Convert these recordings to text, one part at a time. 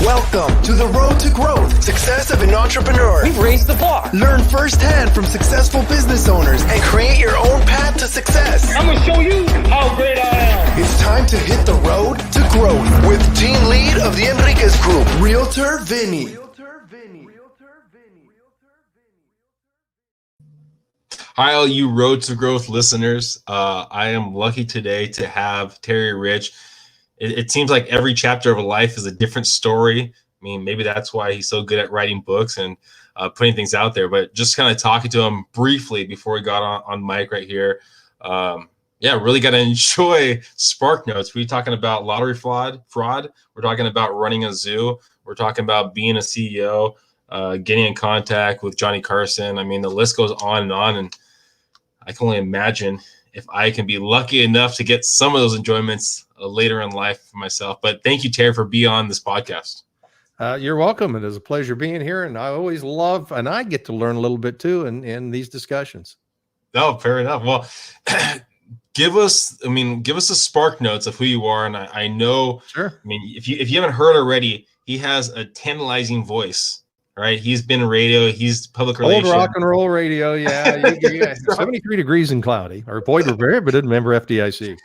Welcome to the road to growth, success of an entrepreneur. We've raised the bar. Learn firsthand from successful business owners and create your own path to success. I'm going to show you how great I am. It's time to hit the road to growth with team lead of the Enriquez Group, Realtor Vinny. Hi, all you Road to Growth listeners. I am lucky today to have Terry Rich. It seems like every chapter of a life is a different story. I mean, maybe that's why he's so good at writing books and putting things out there. But just kind of talking to him briefly before we got on mic right here. Really got to enjoy Spark Notes. We're talking about lottery fraud. We're talking about running a zoo. We're talking about being a CEO, getting in contact with Johnny Carson. I mean, the list goes on. And I can only imagine if I can be lucky enough to get some of those enjoyments later in life for myself. But thank you, Terry, for being on this podcast. You're welcome. It is a pleasure being here. And I always love, and I get to learn a little bit too in these discussions. Oh, fair enough. Well, give us the Spark Notes of who you are. And I know, sure. I mean, if you haven't heard already, he has a tantalizing voice. Right, he's been in radio. He's public relations. Old rock and roll radio, yeah. 73 degrees and cloudy. Or Boyd Revere, but didn't remember FDIC.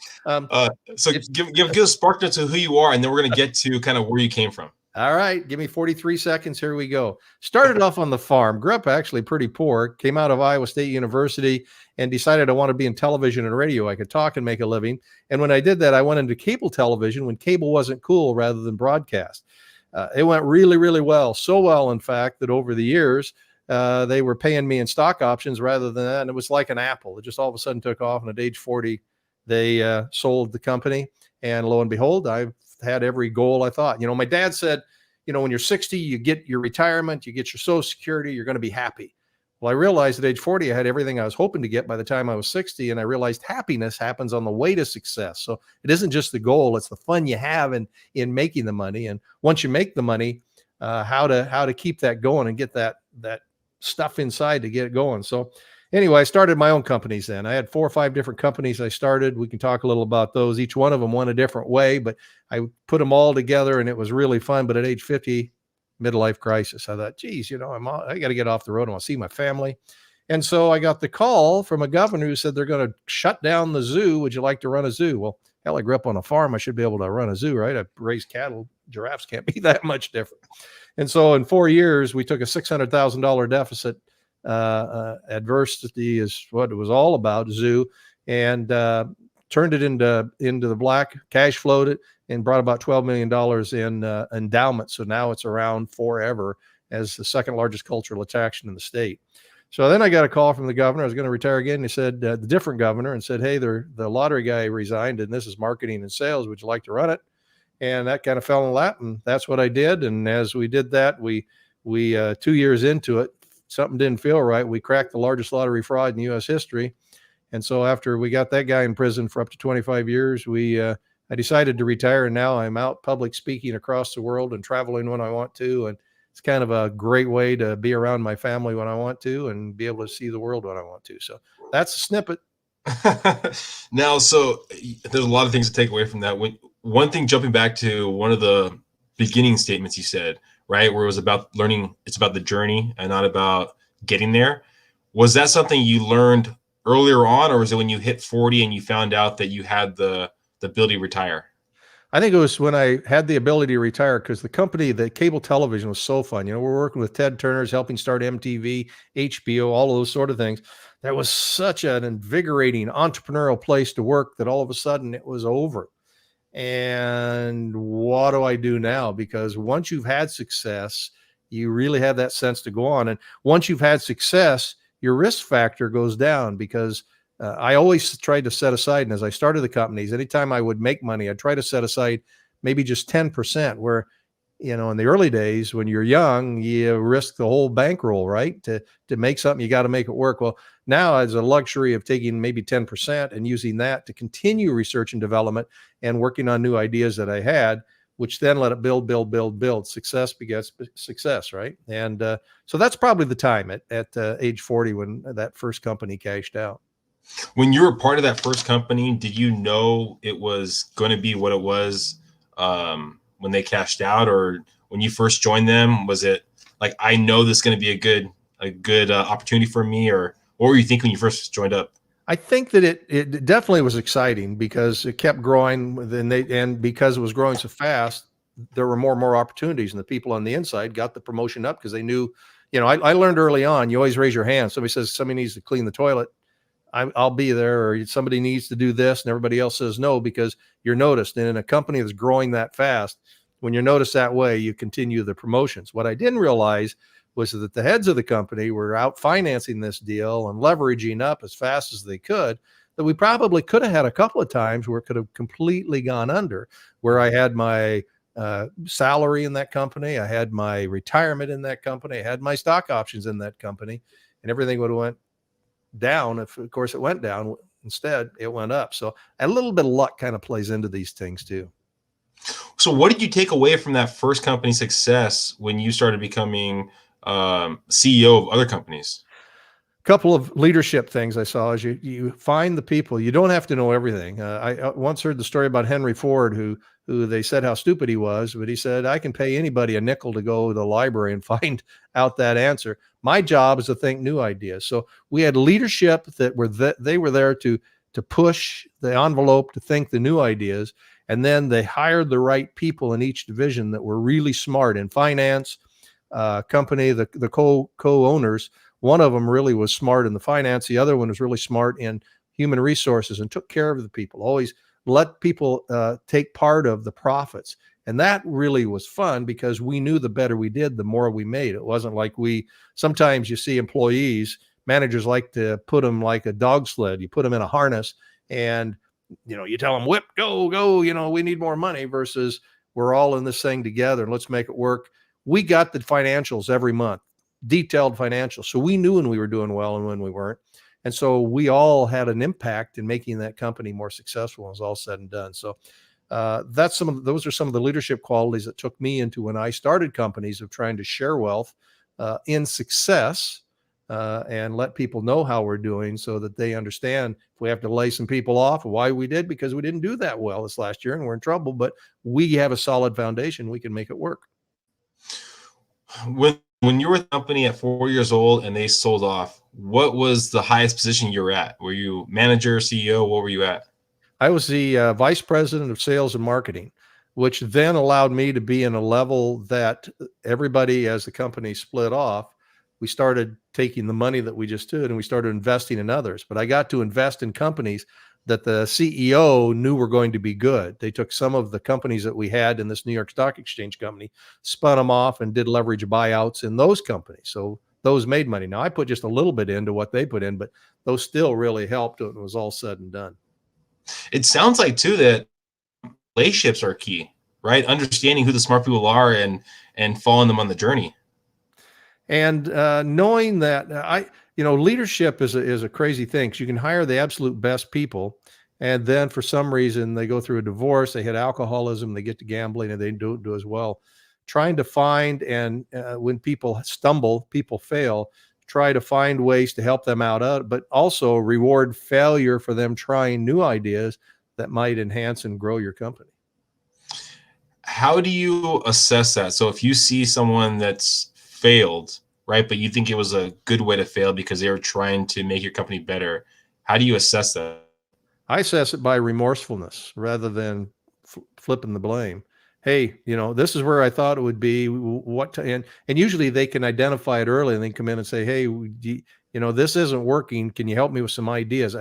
So give us Spark Notes of who you are, and then we're going to get to kind of where you came from. All right, give me 43 seconds. Here we go. Started off on the farm. Grew up actually pretty poor. Came out of Iowa State University and decided I want to be in television and radio. I could talk and make a living. And when I did that, I went into cable television when cable wasn't cool rather than broadcast. It went really, really well. So well, in fact, that over the years, they were paying me in stock options rather than that. And it was like an apple. It just all of a sudden took off. And at age 40, they sold the company. And lo and behold, I've had every goal I thought. You know, my dad said, you know, when you're 60, you get your retirement, you get your Social Security, you're going to be happy. Well, I realized at age 40, I had everything I was hoping to get by the time I was 60. And I realized happiness happens on the way to success. So it isn't just the goal, it's the fun you have in making the money. And once you make the money, how to keep that going and get that stuff inside to get it going. So anyway, I started my own companies then. I had 4 or 5 different companies I started. We can talk a little about those. Each one of them went a different way, but I put them all together and it was really fun. But at age 50, midlife crisis, I thought, geez, you know, I got to get off the road. I want to see my family. And so I got the call from a governor who said they're going to shut down the zoo. Would you like to run a zoo? Well, hell, I grew up on a farm. I should be able to run a zoo, right? I raised cattle. Giraffes can't be that much different. And so in 4 years, we took a $600,000 deficit. Adversity is what it was all about, zoo, and turned it into the black, cash flowed it, and brought about $12 million in endowment. So now it's around forever as the second largest cultural attraction in the state. So then I got a call from the governor. I was going to retire again. He said, the different governor, and said, hey, the lottery guy resigned, and this is marketing and sales. Would you like to run it? And that kind of fell in lap, and that's what I did. And as we did that, we 2 years into it, something didn't feel right. We cracked the largest lottery fraud in U.S. history. And so after we got that guy in prison for up to 25 years, I decided to retire, and now I'm out public speaking across the world and traveling when I want to. And it's kind of a great way to be around my family when I want to and be able to see the world when I want to. So that's a snippet. Now, so there's a lot of things to take away from that. One thing, jumping back to one of the beginning statements you said, right, where it was about learning, it's about the journey and not about getting there. Was that something you learned earlier on, or was it when you hit 40 and you found out that you had the ability to retire? I think it was when I had the ability to retire, because the cable television was so fun. You know, we're working with Ted Turner's, helping start MTV, HBO, all of those sort of things. That was such an invigorating entrepreneurial place to work that all of a sudden it was over. And what do I do now? Because once you've had success, you really have that sense to go on. And once you've had success, your risk factor goes down, because I always tried to set aside, and as I started the companies, anytime I would make money, I'd try to set aside maybe just 10%, where, you know, in the early days when you're young, you risk the whole bankroll, right? To make something, you got to make it work. Well, now it's a luxury of taking maybe 10% and using that to continue research and development and working on new ideas that I had, which then let it build. Success begets success, right? And so that's probably the time at age 40 when that first company cashed out. When you were part of that first company, did you know it was going to be what it was when they cashed out, or when you first joined them? Was it like, I know this is going to be a good opportunity for me, or what were you thinking when you first joined up? I think that it definitely was exciting because it kept growing, and because it was growing so fast, there were more and more opportunities, and the people on the inside got the promotion up because they knew, I learned early on, you always raise your hand. Somebody says somebody needs to clean the toilet, I'll be there, or somebody needs to do this, and everybody else says no because you're noticed. And in a company that's growing that fast, when you're noticed that way, you continue the promotions. What I didn't realize was that the heads of the company were out financing this deal and leveraging up as fast as they could, that we probably could have had a couple of times where it could have completely gone under, where I had my salary in that company, I had my retirement in that company, I had my stock options in that company, and everything would have went down. If, of course, it went down, instead it went up. So a little bit of luck kind of plays into these things too. So what did you take away from that first company success when you started becoming CEO of other companies? Couple of leadership things I saw is you find the people. You don't have to know everything. I once heard the story about Henry Ford, who they said how stupid he was, but he said, I can pay anybody a nickel to go to the library and find out that answer. My job is to think new ideas. So we had leadership they were there to push the envelope, to think the new ideas, and then they hired the right people in each division that were really smart in finance. Company, the co-owners, one of them really was smart in the finance. The other one was really smart in human resources and took care of the people, always let people take part of the profits. And that really was fun because we knew the better we did, the more we made. It wasn't like sometimes you see employees, managers like to put them like a dog sled. You put them in a harness and, you tell them, whip, go, we need more money, versus we're all in this thing together and let's make it work. We got the financials every month, detailed financials. So we knew when we were doing well and when we weren't. And so we all had an impact in making that company more successful when it was all said and done. So those are some of the leadership qualities that took me into, when I started companies, of trying to share wealth in success and let people know how we're doing so that they understand if we have to lay some people off, why we did, because we didn't do that well this last year and we're in trouble, but we have a solid foundation. We can make it work. When you were with the company at 4 years old and they sold off, what was the highest position you were at? Were you manager, CEO? What were you at? I was the vice president of sales and marketing, which then allowed me to be in a level that everybody, as the company split off, we started taking the money that we just did and we started investing in others. But I got to invest in companies that the CEO knew were going to be good. They took some of the companies that we had in this New York Stock Exchange company, spun them off and did leverage buyouts in those companies. So those made money. Now I put just a little bit into what they put in, but those still really helped when it was all said and done. It sounds like too that relationships are key, right? Understanding who the smart people are and following them on the journey. And knowing that leadership is a crazy thing, because you can hire the absolute best people, and then for some reason they go through a divorce, they hit alcoholism, they get to gambling, and they don't do as well. Trying to find, and when people stumble, people fail, try to find ways to help them out, but also reward failure for them trying new ideas that might enhance and grow your company. How do you assess that? So if you see someone that's failed, right, but you think it was a good way to fail because they were trying to make your company better, how do you assess that? I assess it by remorsefulness rather than flipping the blame. Hey, this is where I thought it would be. And usually they can identify it early and then come in and say, hey, this isn't working. Can you help me with some ideas?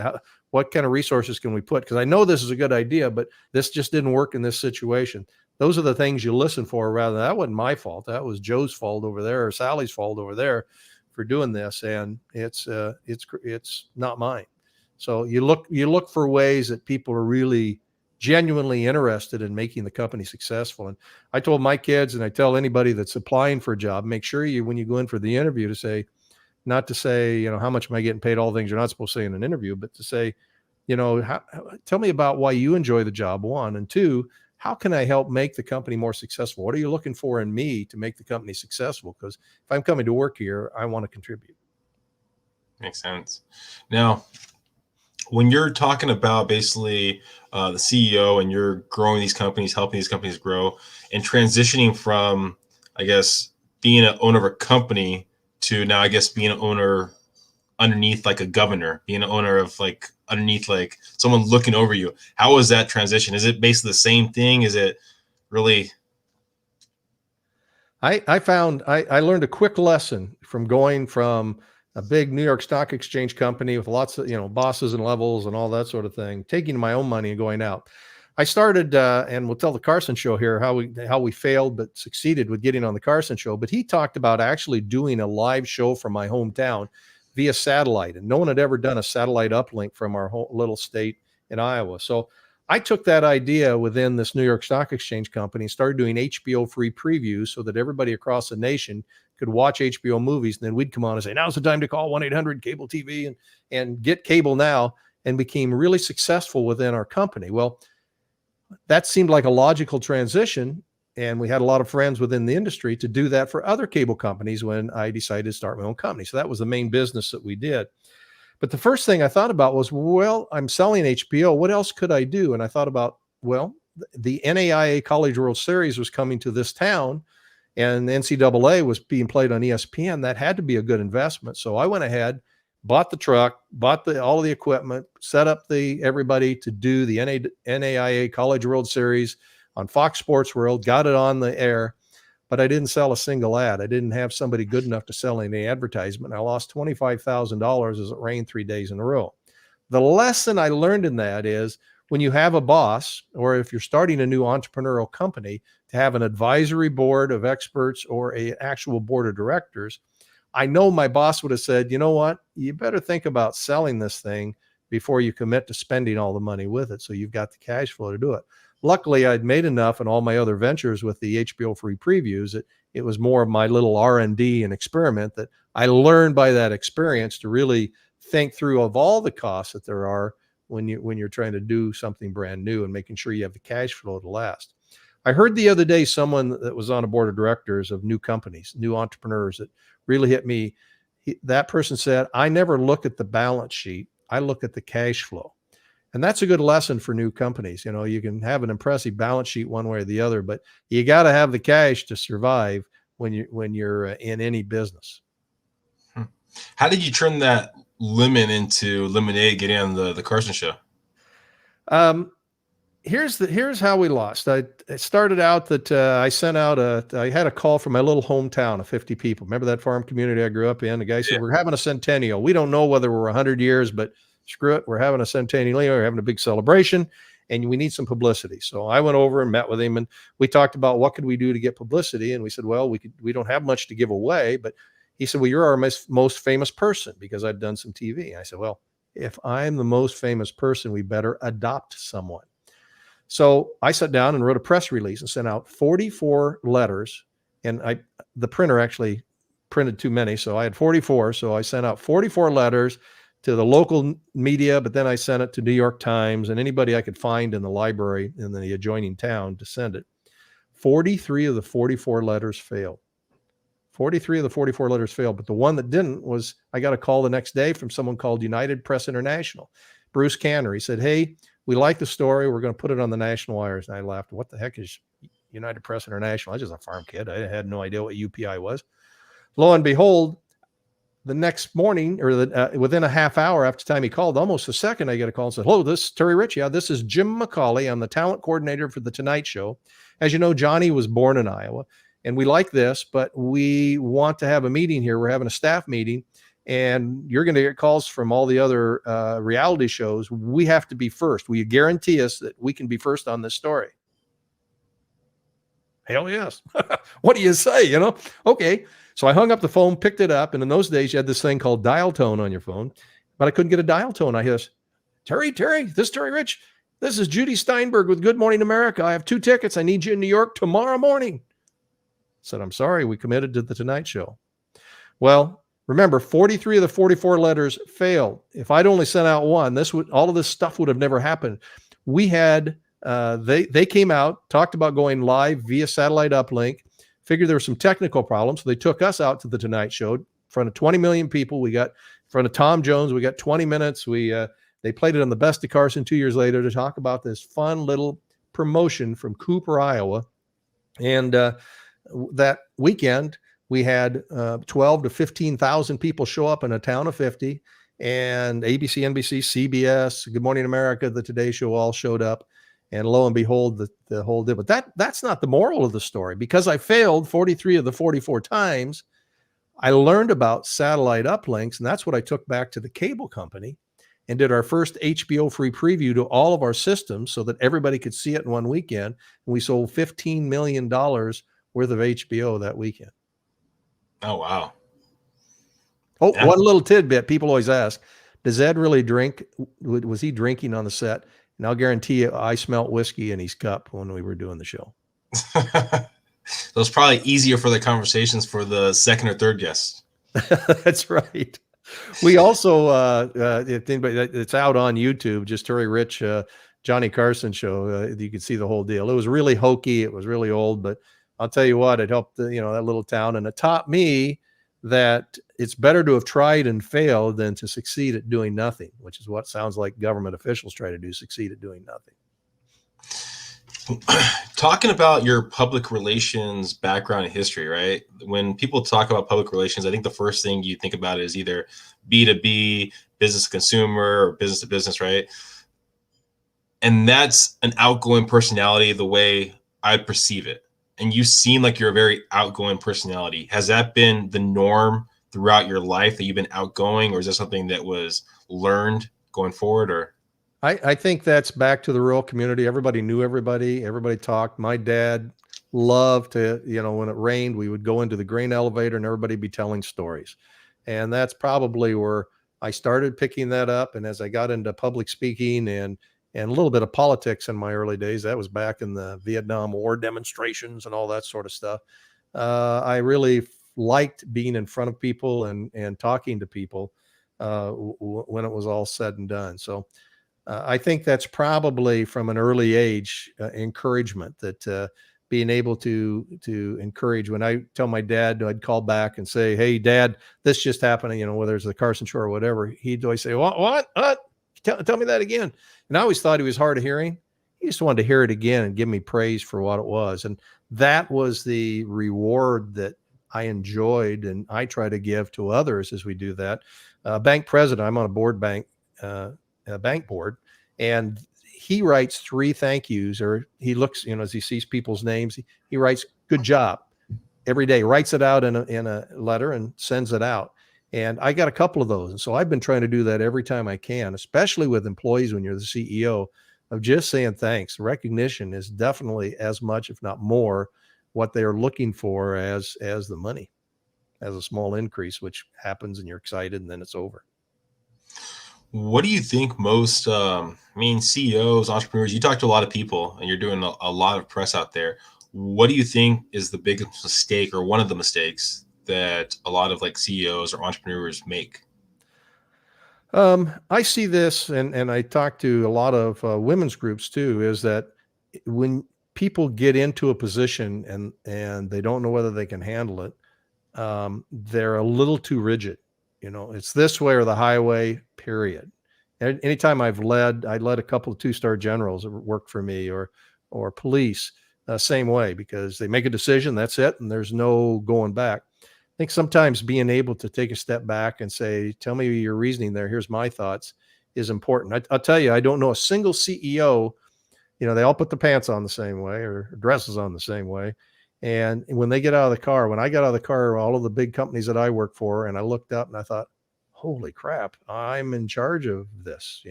What kind of resources can we put? Because I know this is a good idea, but this just didn't work in this situation. Those are the things you listen for, rather than that wasn't my fault. That was Joe's fault over there, or Sally's fault over there for doing this. And it's not mine. So you look for ways that people are really genuinely interested in making the company successful. And I told my kids, and I tell anybody that's applying for a job, make sure when you go in for the interview, to say, not to say, how much am I getting paid, all the things you're not supposed to say in an interview, but to say, tell me about why you enjoy the job, one, and two, how can I help make the company more successful? What are you looking for in me to make the company successful? Because if I'm coming to work here, I want to contribute. Makes sense. Now, when you're talking about basically the CEO and you're growing these companies, helping these companies grow, and transitioning from I guess, being an owner of a company to now, I guess, being an owner underneath like a governor, being an owner of like underneath like someone looking over you? How was that transition? Is it basically the same thing? Is it really? I found I learned a quick lesson from going from a big New York Stock Exchange company with lots of, bosses and levels and all that sort of thing, taking my own money and going out. I started, and we'll tell the Carson show here how we failed but succeeded with getting on the Carson show. But he talked about actually doing a live show from my hometown via satellite, and no one had ever done a satellite uplink from our whole little state in Iowa. So I took that idea within this New York Stock Exchange company, started doing HBO free previews so that everybody across the nation could watch HBO movies. And then we'd come on and say, now's the time to call 1-800 cable TV and get cable now, and became really successful within our company. Well, that seemed like a logical transition. And we had a lot of friends within the industry to do that for other cable companies when I decided to start my own company. So that was the main business that we did. But the first thing I thought about was, well, I'm selling HBO. What else could I do? And I thought about, well, the NAIA College World Series was coming to this town, and the NCAA was being played on ESPN. That had to be a good investment. So I went ahead, bought the truck, bought all of the equipment, set up everybody to do the NAIA College World Series on Fox Sports World, got it on the air. But I didn't sell a single ad. I didn't have somebody good enough to sell any advertisement. I lost $25,000 as it rained 3 days in a row. The lesson I learned in that is, when you have a boss, or if you're starting a new entrepreneurial company, to have an advisory board of experts or an actual board of directors. I know my boss would have said, you know what, you better think about selling this thing before you commit to spending all the money with it, so you've got the cash flow to do it. Luckily, I'd made enough in all my other ventures with the HBO free previews. It was more of my little R&D and experiment that I learned by that experience to really think through of all the costs that there are when you're trying to do something brand new and making sure you have the cash flow to last. I heard the other day someone that was on a board of directors of new companies, new entrepreneurs, that really hit me. That person said, I never look at the balance sheet. I look at the cash flow. And that's a good lesson for new companies. You can have an impressive balance sheet one way or the other, but you got to have the cash to survive when you're in any business. How did you turn that lemon into lemonade getting on the Carson show? Here's how we lost. I started out that I had a call from my little hometown of 50 people. Remember that farm community I grew up in? The guy said, we're having a centennial. We don't know whether we're 100 years, but screw it. We're having a centennial. We're having a big celebration, and we need some publicity. So I went over and met with him, and we talked about what could we do to get publicity. And we said, well, we don't have much to give away, but he said, well, you're our most famous person, because I'd done some TV. And I said, well, if I'm the most famous person, we better adopt someone. So I sat down and wrote a press release and sent out 44 letters. And the printer actually printed too many, so I had 44. So I sent out 44 letters to the local media, but then I sent it to New York Times and anybody I could find in the library in the adjoining town to send it. 43 of the 44 letters failed. 43 of the 44 letters failed, but the one that didn't was, I got a call the next day from someone called United Press International, Bruce Canner. He said, hey, we like the story. We're going to put it on the national wires. And I laughed. What the heck is United Press International? I was just a farm kid. I had no idea what UPI was. Lo and behold, the next morning, or within a half hour after the time he called, almost a second, I get a call and said, hello, this is Terry Rich. Yeah, this is Jim McCauley. I'm the talent coordinator for The Tonight Show. As you know, Johnny was born in Iowa, and we like this, but we want to have a meeting here. We're having a staff meeting, and you're going to get calls from all the other reality shows. We have to be first. Will you guarantee us that we can be first on this story? Hell yes. What do you say? Okay. So I hung up the phone, picked it up. And in those days, you had this thing called dial tone on your phone, but I couldn't get a dial tone. I hear, Terry, this is Terry Rich. This is Judy Steinberg with Good Morning America. I have 2 tickets. I need you in New York tomorrow morning. I said, I'm sorry, we committed to The Tonight Show. Well, remember, 43 of the 44 letters failed. If I'd only sent out one, all of this stuff would have never happened. We had, they came out, talked about going live via satellite uplink, figured there were some technical problems. So they took us out to The Tonight Show in front of 20 million people. We got in front of Tom Jones. We got 20 minutes. They played it on the Best of Carson 2 years later to talk about this fun little promotion from Cooper, Iowa. And that weekend, we had 12 to 15,000 people show up in a town of 50, and ABC, NBC, CBS, Good Morning America, the Today Show all showed up. And lo and behold, the whole deal. But that's not the moral of the story. Because I failed 43 of the 44 times, I learned about satellite uplinks, and that's what I took back to the cable company and did our first HBO free preview to all of our systems so that everybody could see it in one weekend. And we sold $15 million worth of HBO that weekend. Oh, wow. Oh, Yeah. one little tidbit. People always ask, does Ed really drink? Was he drinking on the set? And I'll guarantee you, I smelt whiskey in his cup when we were doing the show. So it's probably easier for the conversations for the second or third guest. That's right. We also, it's out on YouTube, just Terry Rich, Johnny Carson show. You could see the whole deal. It was really hokey. It was really old, but I'll tell you what, it helped, that little town. And it taught me that it's better to have tried and failed than to succeed at doing nothing, which is what sounds like government officials try to do, succeed at doing nothing. Talking about your public relations background and history, right? When people talk about public relations, I think the first thing you think about is either B2B, business to consumer, or business to business, right? And that's an outgoing personality the way I perceive it. And you seem like you're a very outgoing personality. Has that been the norm throughout your life, that you've been outgoing, or is that something that was learned going forward? Or I think that's back to the rural community. Everybody knew everybody. Everybody talked. My dad loved to, when it rained, we would go into the grain elevator and everybody be telling stories. And that's probably where I started picking that up. And as I got into public speaking and a little bit of politics in my early days, that was back in the Vietnam War demonstrations and all that sort of stuff. I really liked being in front of people and talking to people when it was all said and done. So I think that's probably from an early age encouragement, that being able to encourage. When I tell my dad, I'd call back and say, "Hey, Dad, this just happened," whether it's the Carson show or whatever, he'd always say, What? Tell me that again." And I always thought he was hard of hearing. He just wanted to hear it again and give me praise for what it was. And that was the reward that I enjoyed, and I try to give to others as we do that. Bank president, I'm on a board bank board, and he writes 3 thank yous, or he looks, as he sees people's names, he writes "good job" every day, writes it out in a letter and sends it out. And I got a couple of those. And so I've been trying to do that every time I can, especially with employees when you're the CEO, of just saying thanks. Recognition is definitely as much, if not more, what they're looking for as the money, as a small increase, which happens and you're excited and then it's over. what do you think most, CEOs, entrepreneurs, you talk to a lot of people and you're doing a lot of press out there. What do you think is the biggest mistake, or one of the mistakes that a lot of CEOs or entrepreneurs make? I see this, and I talk to a lot of women's groups too, is that when people get into a position and they don't know whether they can handle it, they're a little too rigid. It's this way or the highway, period. And anytime I led a couple of 2-star generals that worked for me, or police, same way, because they make a decision, that's it, and there's no going back. I think sometimes being able to take a step back and say, "Tell me your reasoning there. Here's my thoughts," is important. I'll tell you, I don't know a single CEO, they all put the pants on the same way, or dresses on the same way. And when they get out of the car, when I got out of the car, all of the big companies that I work for, and I looked up and I thought, holy crap, I'm in charge of this.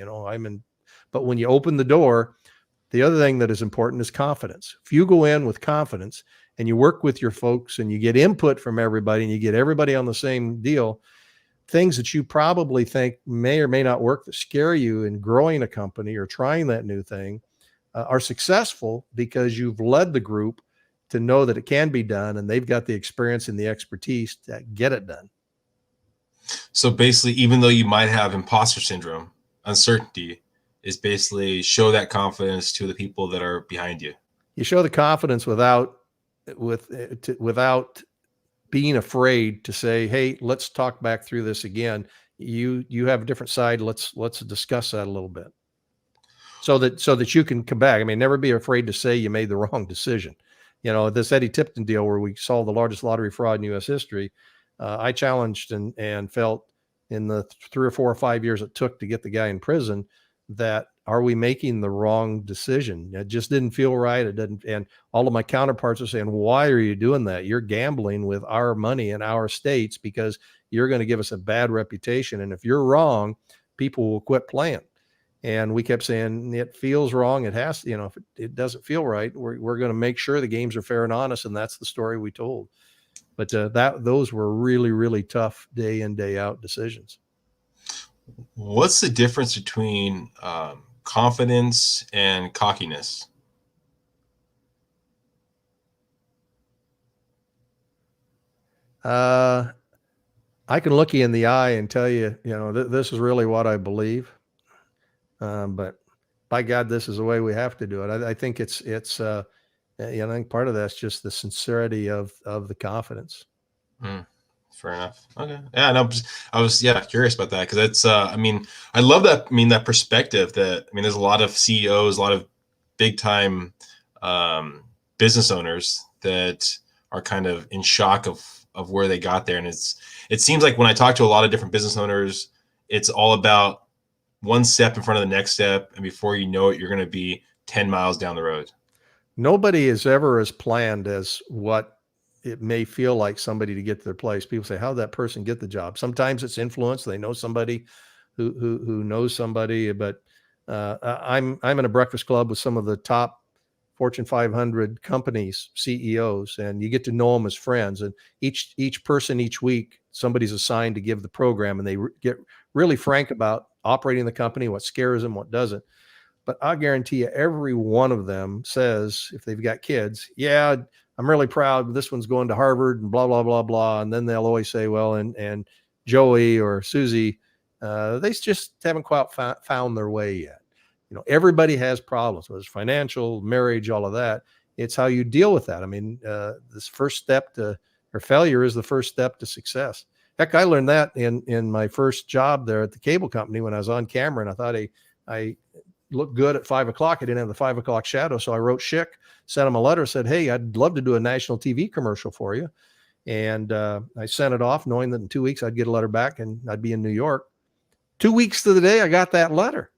But when you open the door, the other thing that is important is confidence. If you go in with confidence and you work with your folks and you get input from everybody and you get everybody on the same deal, things that you probably think may or may not work, that scare you in growing a company or trying that new thing, are successful because you've led the group to know that it can be done, and they've got the experience and the expertise to get it done. So basically, even though you might have imposter syndrome, uncertainty is basically show that confidence to the people that are behind you. You show the confidence without being afraid to say, "Hey, let's talk back through this again. You have a different side. Let's discuss that a little bit." So that you can come back. Never be afraid to say you made the wrong decision. this Eddie Tipton deal where we solved the largest lottery fraud in U.S. history. I challenged and felt in the 3 or 4 or 5 years it took to get the guy in prison that are we making the wrong decision? It just didn't feel right. It didn't. And all of my counterparts are saying, why are you doing that? You're gambling with our money in our states because you're going to give us a bad reputation. And if you're wrong, people will quit playing. And we kept saying, it feels wrong. It has to, if it doesn't feel right, we're going to make sure the games are fair and honest. And that's the story we told. But those were really, really tough day in, day out decisions. What's the difference between confidence and cockiness? I can look you in the eye and tell you, this is really what I believe. But by God, this is the way we have to do it. I think it's I think part of that's just the sincerity of the confidence. Fair enough. Okay. Yeah, no, I was curious about that because it's I love that. That perspective that there's a lot of CEOs, a lot of big time business owners that are kind of in shock of where they got there. And it seems like when I talk to a lot of different business owners, it's all about one step in front of the next step. And before you know it, you're going to be 10 miles down the road. Nobody is ever as planned as what it may feel like somebody to get to their place. People say, how did that person get the job? Sometimes it's influence. They know somebody who knows somebody, but I'm in a breakfast club with some of the top Fortune 500 companies, CEOs, and you get to know them as friends. And each person each week, somebody's assigned to give the program, and they get really frank about operating the company, what scares them, what doesn't. But I guarantee you, every one of them says, if they've got kids, yeah, I'm really proud this one's going to Harvard and blah, blah, blah, blah. And then they'll always say, well, and Joey or Susie, they just haven't quite found their way yet. Everybody has problems, whether it's financial, marriage, all of that. It's how you deal with that. This first step or failure is the first step to success. Heck, I learned that in my first job there at the cable company when I was on camera, and I thought I looked good at 5 o'clock. I didn't have the 5 o'clock shadow. So I wrote Schick, sent him a letter, said, hey, I'd love to do a national TV commercial for you. And I sent it off knowing that in 2 weeks I'd get a letter back and I'd be in New York. 2 weeks to the day I got that letter.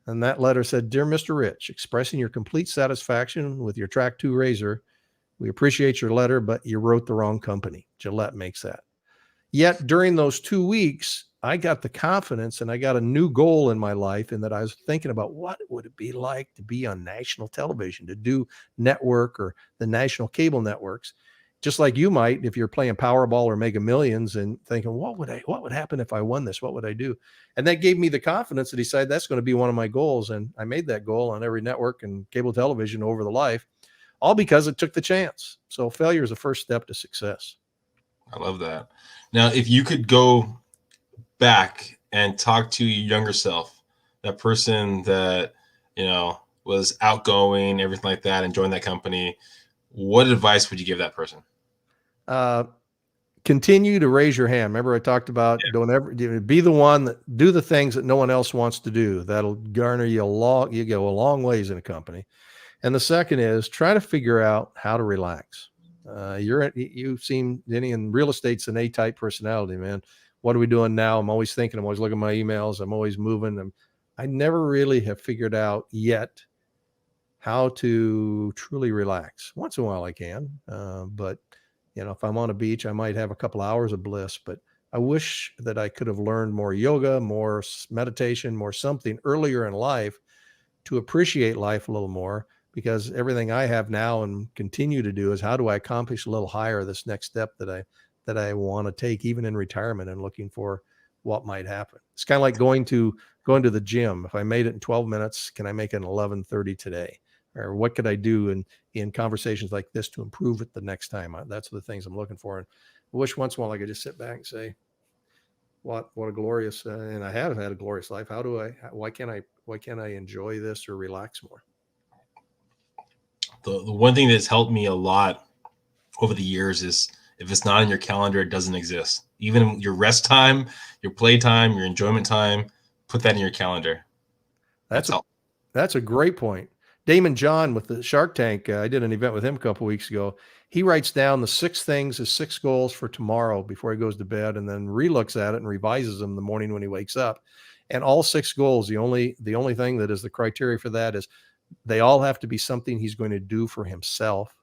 And that letter said, Dear Mr. Rich, expressing your complete satisfaction with your Track 2 razor. We appreciate your letter, but you wrote the wrong company. Gillette makes that. Yet during those 2 weeks, I got the confidence and I got a new goal in my life, in that I was thinking about what would it be like to be on national television, to do network or the national cable networks, just like you might if you're playing Powerball or Mega Millions and thinking, what would happen if I won this? What would I do? And that gave me the confidence to decide that's going to be one of my goals. And I made that goal on every network and cable television over the life, all because it took the chance. So failure is the first step to success. I love that. Now, if you could go back and talk to your younger self, that person that, was outgoing, everything like that, and joined that company, what advice would you give that person? Continue to raise your hand. Remember I talked about don't ever be the one that do the things that no one else wants to do. That'll garner you you go a long ways in a company. And the second is try to figure out how to relax. You seem, Denny, in real estate's an A-type personality, man. What are we doing now? I'm always thinking, I'm always looking at my emails. I'm always moving. I never really have figured out yet how to truly relax. Once in a while I can, but if I'm on a beach, I might have a couple hours of bliss, but I wish that I could have learned more yoga, more meditation, more something earlier in life to appreciate life a little more, because everything I have now and continue to do is how do I accomplish a little higher this next step that I want to take, even in retirement, and looking for what might happen. It's kind of like going to the gym. If I made it in 12 minutes, can I make it in 11:30 today? Or what could I do in conversations like this to improve it the next time? That's the things I'm looking for. And I wish once in a while I could just sit back and say, what a glorious, and I have had a glorious life. Why can't I enjoy this or relax more? The one thing that's helped me a lot over the years is, if it's not in your calendar, it doesn't exist. Even your rest time, your play time, your enjoyment time, put that in your calendar. That's a great point. Damon John with the Shark Tank, I did an event with him a couple weeks ago. He writes down the 6 things, his 6 goals for tomorrow before he goes to bed, and then relooks at it and revises them the morning when he wakes up. And all 6 goals, the only thing that is the criteria for that is they all have to be something he's going to do for himself,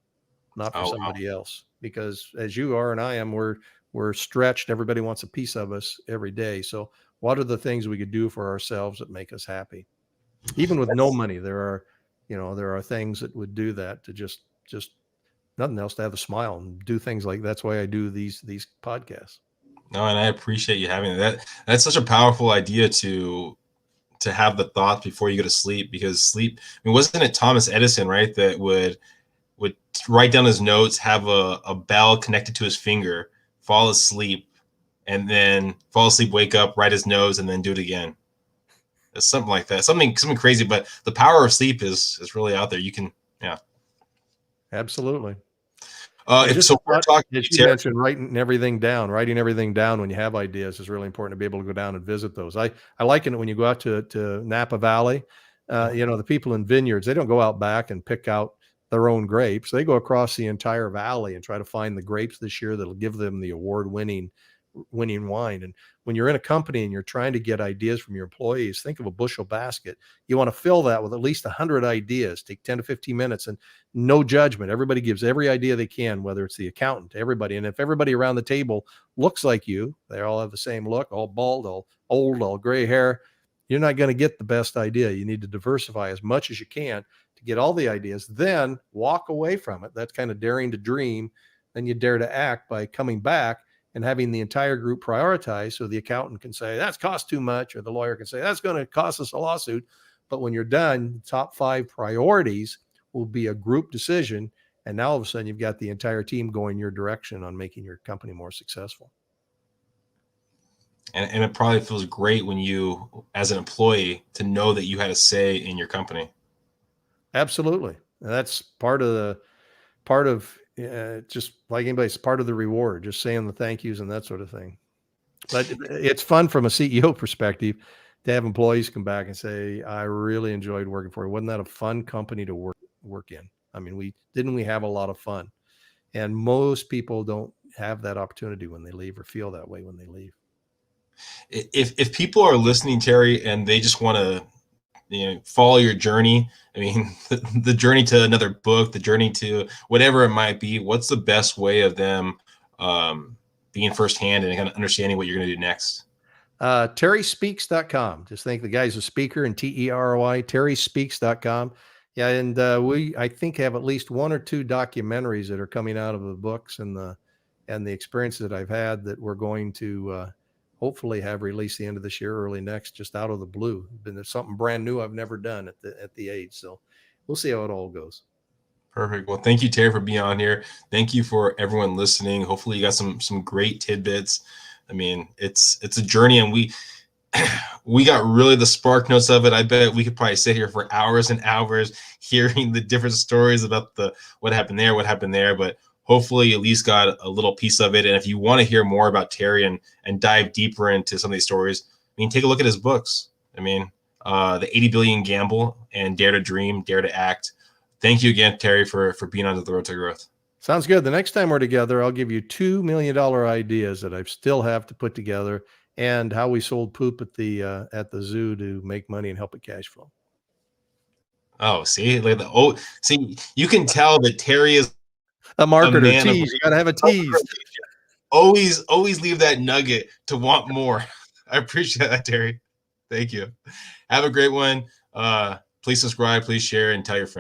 not for somebody else. Because as you are and I am, we're stretched. Everybody wants a piece of us every day. So what are the things we could do for ourselves that make us happy? Even with no money, there are things that would do that, to just nothing else, to have a smile and do things like that's why I do these podcasts. No, and I appreciate you having that. That's such a powerful idea to have the thoughts before you go to sleep, because sleep, I mean, wasn't it Thomas Edison, right, that would write down his notes, have a bell connected to his finger, fall asleep, and then fall asleep, wake up, write his notes, and then do it again. It's something like that, something crazy, but the power of sleep is really out there. You can, yeah. Absolutely. So we're talking, as you mentioned, writing everything down when you have ideas is really important, to be able to go down and visit those. I liken it when you go out to Napa Valley, the people in vineyards, they don't go out back and pick out their own grapes. They go across the entire valley and try to find the grapes this year that'll give them the award-winning wine. And when you're in a company and you're trying to get ideas from your employees, think of a bushel basket. You want to fill that with at least 100 ideas. Take 10 to 15 minutes, and no judgment. Everybody gives every idea they can, whether it's the accountant, everybody. And if everybody around the table looks like you, they all have the same look, all bald, all old, all gray hair, you're not going to get the best idea. You need to diversify as much as you can to get all the ideas, then walk away from it. That's kind of daring to dream. Then you dare to act by coming back and having the entire group prioritize, so the accountant can say, that's cost too much, or the lawyer can say, that's going to cost us a lawsuit. But when you're done, the top 5 priorities will be a group decision. And now all of a sudden you've got the entire team going your direction on making your company more successful. And it probably feels great when you, as an employee, to know that you had a say in your company. Absolutely. And that's part of just like anybody, it's part of the reward, just saying the thank yous and that sort of thing. But it's fun from a CEO perspective to have employees come back and say, I really enjoyed working for you. Wasn't that a fun company to work in? I mean, we have a lot of fun, and most people don't have that opportunity when they leave, or feel that way when they leave. If people are listening, Terry, and they just want to, follow your journey, I mean, the journey to another book, the journey to whatever it might be, what's the best way of them being firsthand and kind of understanding what you're going to do next? TerrySpeaks.com. Just think the guy's a speaker, and TEROY, TerrySpeaks.com. Yeah. And I think have at least 1 or 2 documentaries that are coming out of the books and the experiences that I've had that we're going to hopefully have released the end of this year, early next, just out of the blue. Been something brand new I've never done at the age. So we'll see how it all goes. Perfect. Well, thank you, Terry, for being on here. Thank you for everyone listening. Hopefully you got some great tidbits. I mean, it's a journey, and we got really the spark notes of it. I bet we could probably sit here for hours and hours hearing the different stories about what happened there, but hopefully you at least got a little piece of it. And if you want to hear more about Terry and dive deeper into some of these stories, I mean, take a look at his books. I mean, the 80 Billion Gamble and Dare to Dream, Dare to Act. Thank you again, Terry, for being on the road to growth. Sounds good. The next time we're together, I'll give you $2 million ideas that I still have to put together, and how we sold poop at the zoo to make money and help it cash flow. Oh, see, you can tell that Terry is a marketer. Tease. You got to have a tease. Always leave that nugget to want more. I appreciate that, Terry. Thank you. Have a great one. Please subscribe, please share, and tell your friends.